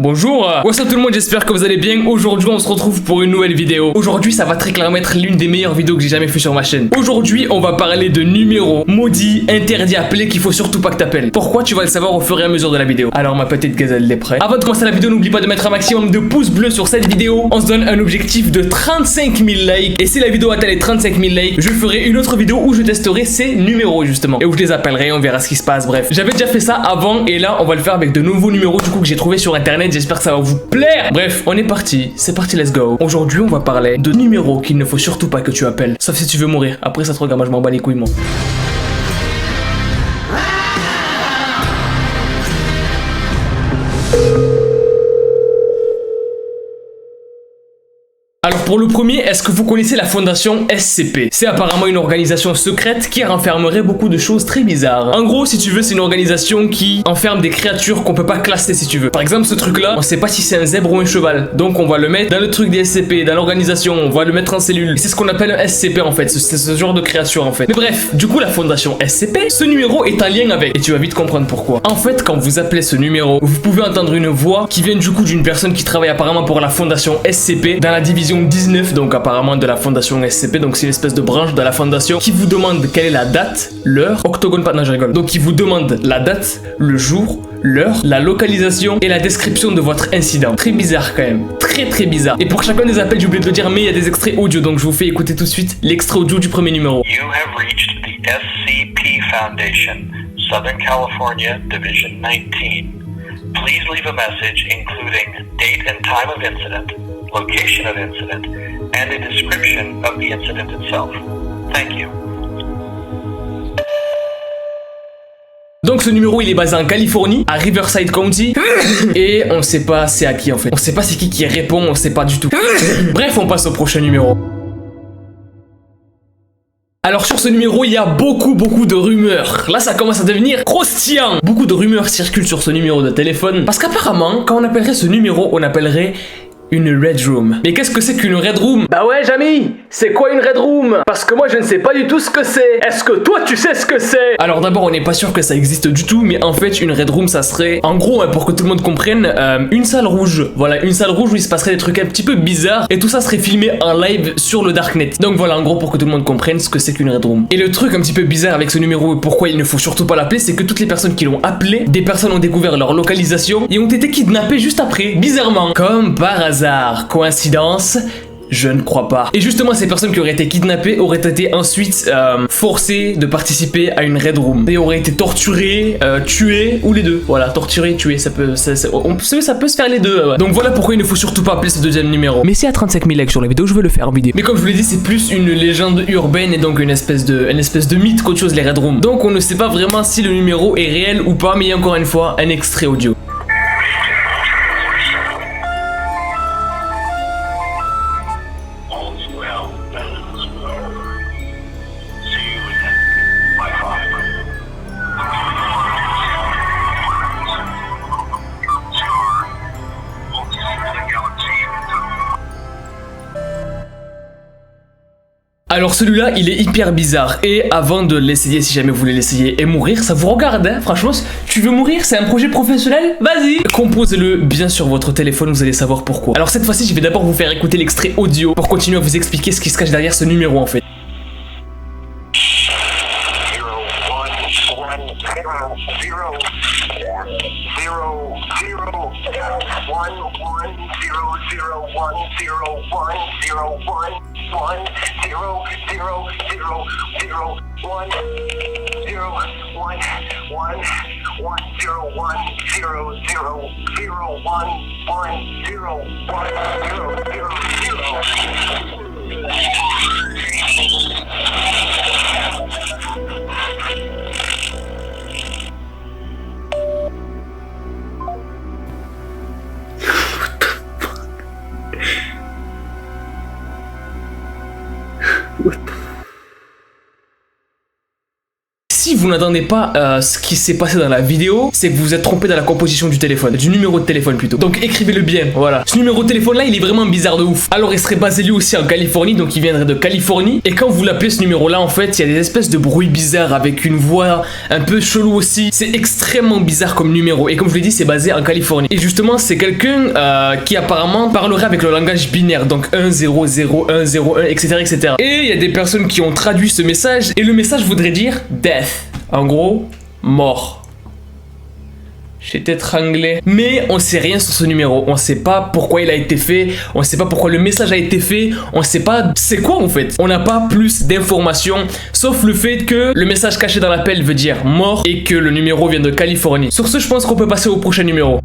Bonjour, what's up tout le monde, j'espère que vous allez bien. Aujourd'hui on se retrouve pour une nouvelle vidéo. Aujourd'hui ça va très clairement être l'une des meilleures vidéos que j'ai jamais fait sur ma chaîne. Aujourd'hui on va parler de numéros maudits, interdits à appeler, qu'il faut surtout pas que t'appelles. Pourquoi, tu vas le savoir au fur et à mesure de la vidéo. Alors ma petite gazelle, est prête? Avant de commencer la vidéo, n'oublie pas de mettre un maximum de pouces bleus sur cette vidéo. On se donne un objectif de 35 000 likes. Et si la vidéo atteint les 35 000 likes, je ferai une autre vidéo où je testerai ces numéros justement. Et où je les appellerai, on verra ce qui se passe, bref. J'avais déjà fait ça avant et là on va le faire avec de nouveaux numéros du coup que j'ai trouvé sur internet. J'espère que ça va vous plaire. Bref, on est parti. C'est parti, let's go. Aujourd'hui, on va parler de numéros qu'il ne faut surtout pas que tu appelles. Sauf si tu veux mourir. Après, ça te regarde, moi je m'en bats les couilles, moi. Alors pour le premier, est-ce que vous connaissez la fondation SCP? C'est apparemment une organisation secrète qui renfermerait beaucoup de choses très bizarres. En gros, si tu veux, c'est une organisation qui enferme des créatures qu'on peut pas classer si tu veux. Par exemple, ce truc-là, on sait pas si c'est un zèbre ou un cheval. Donc on va le mettre dans le truc des SCP, dans l'organisation, on va le mettre en cellule. C'est ce qu'on appelle un SCP en fait, c'est ce genre de créature en fait. Mais bref, du coup la fondation SCP, ce numéro est en lien avec. Et tu vas vite comprendre pourquoi. En fait, quand vous appelez ce numéro, vous pouvez entendre une voix qui vient du coup d'une personne qui travaille apparemment pour la fondation SCP dans la division 19, donc apparemment de la fondation SCP, donc c'est une espèce de branche de la fondation qui vous demande quelle est la date, l'heure, octogone pas, non je rigole, donc qui vous demande la date, le jour, l'heure, la localisation et la description de votre incident. Très bizarre quand même, très bizarre. Et pour chacun des appels, j'ai oublié de le dire, mais il y a des extraits audio, donc je vous fais écouter tout de suite l'extrait audio du premier numéro. You have reached the SCP Foundation, Southern California, Division 19. Please leave a message including date and time of incident, location of incident, and a description of the incident itself. Thank you. Donc ce numéro il est basé en Californie, à Riverside County, et on sait pas c'est à qui en fait. On sait pas c'est qui répond, on sait pas du tout. Bref, on passe au prochain numéro. Alors sur ce numéro, il y a beaucoup de rumeurs. Là, ça commence à devenir croustillant. Beaucoup de rumeurs circulent sur ce numéro de téléphone. Parce qu'apparemment, quand on appellerait ce numéro, on appellerait une Red Room. Mais qu'est-ce que c'est qu'une Red Room? Bah ouais, Jamy, c'est quoi une Red Room? Parce que moi, je ne sais pas du tout ce que c'est. Est-ce que toi, tu sais ce que c'est? Alors d'abord, on n'est pas sûr que ça existe du tout, mais en fait, une Red Room, ça serait, en gros, pour que tout le monde comprenne, une salle rouge. Voilà, une salle rouge où il se passerait des trucs un petit peu bizarres, et tout ça serait filmé en live sur le Darknet. Donc voilà, en gros, pour que tout le monde comprenne ce que c'est qu'une Red Room. Et le truc un petit peu bizarre avec ce numéro, et pourquoi il ne faut surtout pas l'appeler, c'est que toutes les personnes qui l'ont appelé, des personnes ont découvert leur localisation, et ont été kidnappées juste après, bizarrement. Comme par hasard. Coïncidence? Je ne crois pas. Et justement, ces personnes qui auraient été kidnappées auraient été ensuite forcées de participer à une Red Room. Et auraient été torturées, tuées, ou les deux. Voilà, torturées, tuées, ça peut se faire les deux. Ouais. Donc voilà pourquoi il ne faut surtout pas appeler ce deuxième numéro. Mais si à 35 000 likes sur la vidéo, je veux le faire en vidéo. Mais comme je vous l'ai dit, c'est plus une légende urbaine et donc une espèce de mythe qu'autre chose, les Red Rooms. Donc on ne sait pas vraiment si le numéro est réel ou pas, mais il y a encore une fois un extrait audio. Alors celui-là, il est hyper bizarre. Et avant de l'essayer, si jamais vous voulez l'essayer et mourir, ça vous regarde, hein. Franchement, tu veux mourir, c'est un projet professionnel, vas-y. Composez-le bien sur votre téléphone, vous allez savoir pourquoi. Alors cette fois-ci, je vais d'abord vous faire écouter l'extrait audio pour continuer à vous expliquer ce qui se cache derrière ce numéro en fait. Si vous n'entendez pas ce qui s'est passé dans la vidéo, c'est que vous vous êtes trompé dans la composition du téléphone, du numéro de téléphone plutôt. Donc écrivez-le bien, voilà. Ce numéro de téléphone là, il est vraiment bizarre de ouf. Alors il serait basé lui aussi en Californie, donc il viendrait de Californie. Et quand vous l'appelez ce numéro là, en fait, il y a des espèces de bruits bizarres avec une voix un peu chelou aussi. C'est extrêmement bizarre comme numéro. Et comme je l'ai dit, c'est basé en Californie. Et justement, c'est quelqu'un qui apparemment parlerait avec le langage binaire, donc 1, 0, 0, 1, 0, 1, etc., etc. Et il y a des personnes qui ont traduit ce message, et le message voudrait dire death. En gros, mort. J'ai étranglé. Mais on sait rien sur ce numéro. On sait pas pourquoi il a été fait. On sait pas pourquoi le message a été fait. On sait pas c'est quoi en fait. On n'a pas plus d'informations. Sauf le fait que le message caché dans l'appel veut dire mort et que le numéro vient de Californie. Sur ce, je pense qu'on peut passer au prochain numéro.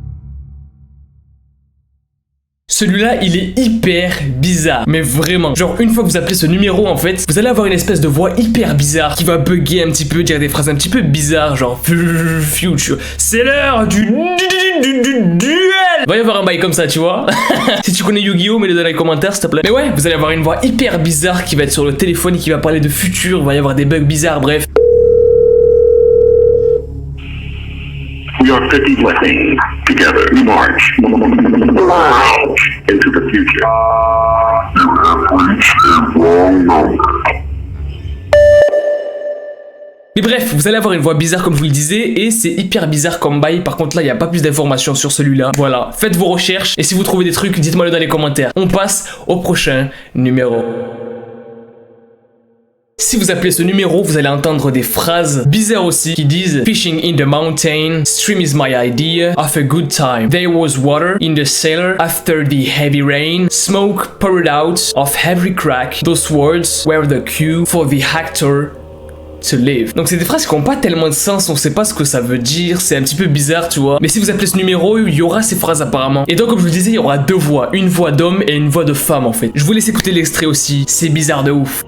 Celui-là, il est hyper bizarre, mais vraiment. Genre, une fois que vous appelez ce numéro, en fait, vous allez avoir une espèce de voix hyper bizarre qui va bugger un petit peu, dire des phrases un petit peu bizarres, genre future. C'est l'heure du duel. Il va y avoir un bail comme ça, tu vois. Si tu connais Yu-Gi-Oh, mets-le dans les commentaires, s'il te plaît. Mais ouais, vous allez avoir une voix hyper bizarre qui va être sur le téléphone et qui va parler de futur. Il va y avoir des bugs bizarres, bref. We are 50 blessings. Together, we march into the future. You have reached a wrong number. Mais bref, vous allez avoir une voix bizarre comme je vous le disais, et c'est hyper bizarre comme bail. Par contre là, il n'y a pas plus d'informations sur celui-là. Voilà, faites vos recherches, et si vous trouvez des trucs, dites-moi le dans les commentaires. On passe au prochain numéro. Si vous appelez ce numéro, vous allez entendre des phrases bizarres aussi qui disent Fishing in the mountain, stream is my idea of a good time. There was water in the cellar after the heavy rain, smoke poured out of every crack. Those words were the cue for the actor to live. Donc c'est des phrases qui n'ont pas tellement de sens, on sait pas ce que ça veut dire, c'est un petit peu bizarre, tu vois. Mais si vous appelez ce numéro, il y aura ces phrases apparemment. Et donc comme je vous le disais, il y aura deux voix, une voix d'homme et une voix de femme en fait. Je vous laisse écouter l'extrait aussi, c'est bizarre de ouf.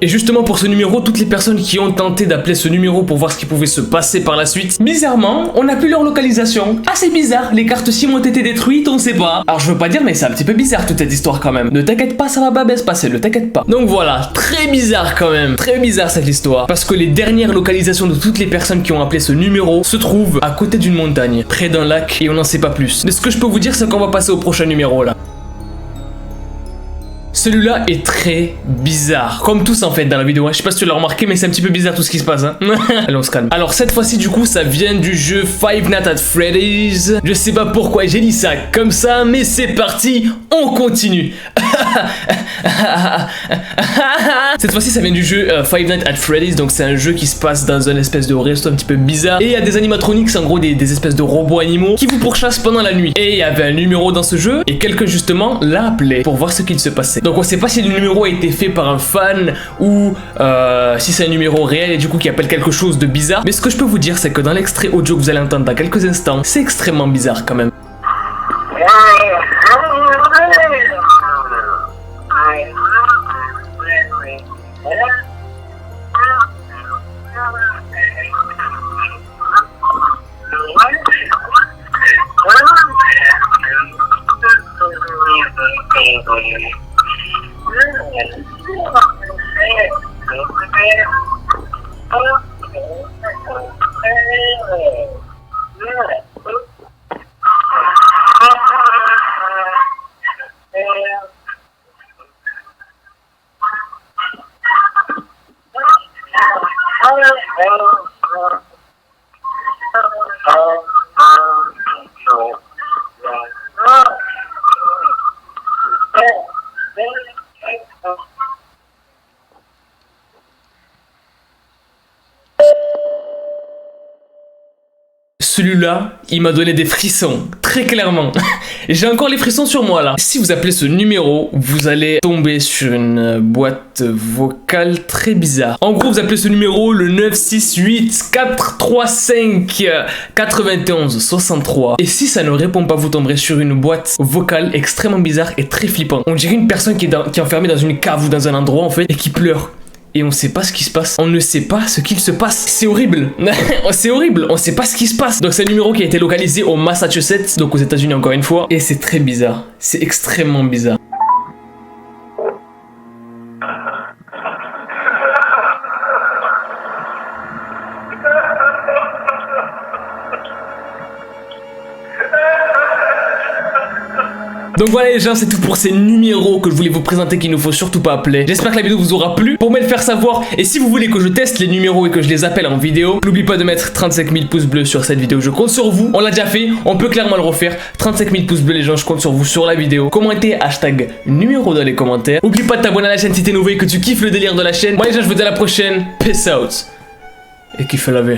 Et justement pour ce numéro, toutes les personnes qui ont tenté d'appeler ce numéro pour voir ce qui pouvait se passer par la suite, bizarrement, on n'a plus leur localisation. Ah c'est bizarre, les cartes SIM ont été détruites, on sait pas. Alors je veux pas dire mais c'est un petit peu bizarre toute cette histoire quand même. Ne t'inquiète pas, ça va pas bien se passer, ne t'inquiète pas. Donc voilà, très bizarre quand même, très bizarre cette histoire. Parce que les dernières localisations de toutes les personnes qui ont appelé ce numéro se trouvent à côté d'une montagne, près d'un lac, et on n'en sait pas plus. Mais ce que je peux vous dire c'est qu'on va passer au prochain numéro là. Celui-là est très bizarre, comme tous en fait dans la vidéo, je sais pas si tu l'as remarqué mais c'est un petit peu bizarre tout ce qui se passe hein. Allez on se calme. Alors cette fois-ci du coup ça vient du jeu Five Nights at Freddy's. Je sais pas pourquoi j'ai dit ça comme ça mais c'est parti, on continue. Cette fois-ci ça vient du jeu Five Nights at Freddy's, donc c'est un jeu qui se passe dans une espèce de resto un petit peu bizarre. Et il y a des animatronics, en gros des espèces de robots animaux qui vous pourchassent pendant la nuit. Et il y avait un numéro dans ce jeu et quelqu'un justement l'a appelé pour voir ce qu'il se passait. Donc on sait pas si le numéro a été fait par un fan ou si c'est un numéro réel et du coup qui appelle quelque chose de bizarre. Mais ce que je peux vous dire c'est que dans l'extrait audio que vous allez entendre dans quelques instants, c'est extrêmement bizarre quand même. Celui-là, il m'a donné des frissons, très clairement. J'ai encore les frissons sur moi là. Si vous appelez ce numéro, vous allez tomber sur une boîte vocale très bizarre. En gros, vous appelez ce numéro le 968 435 91 63. Et si ça ne répond pas, vous tomberez sur une boîte vocale extrêmement bizarre et très flippante. On dirait une personne qui est enfermée dans une cave ou dans un endroit en fait et qui pleure. Et on sait pas ce qui se passe. On ne sait pas ce qu'il se passe. C'est horrible. C'est horrible. On sait pas ce qui se passe. Donc c'est un numéro qui a été localisé au Massachusetts, donc aux États-Unis encore une fois. Et c'est très bizarre. C'est extrêmement bizarre. Donc voilà les gens, c'est tout pour ces numéros que je voulais vous présenter qu'il ne faut surtout pas appeler. J'espère que la vidéo vous aura plu. Pour me le faire savoir, et si vous voulez que je teste les numéros et que je les appelle en vidéo, n'oubliez pas de mettre 35 000 pouces bleus sur cette vidéo. Je compte sur vous. On l'a déjà fait, on peut clairement le refaire. 35 000 pouces bleus les gens, je compte sur vous sur la vidéo. Commentez hashtag numéro dans les commentaires. N'oublie pas de t'abonner à la chaîne si t'es nouveau et que tu kiffes le délire de la chaîne. Moi les gens, je vous dis à la prochaine. Peace out. Et kiffez la vie.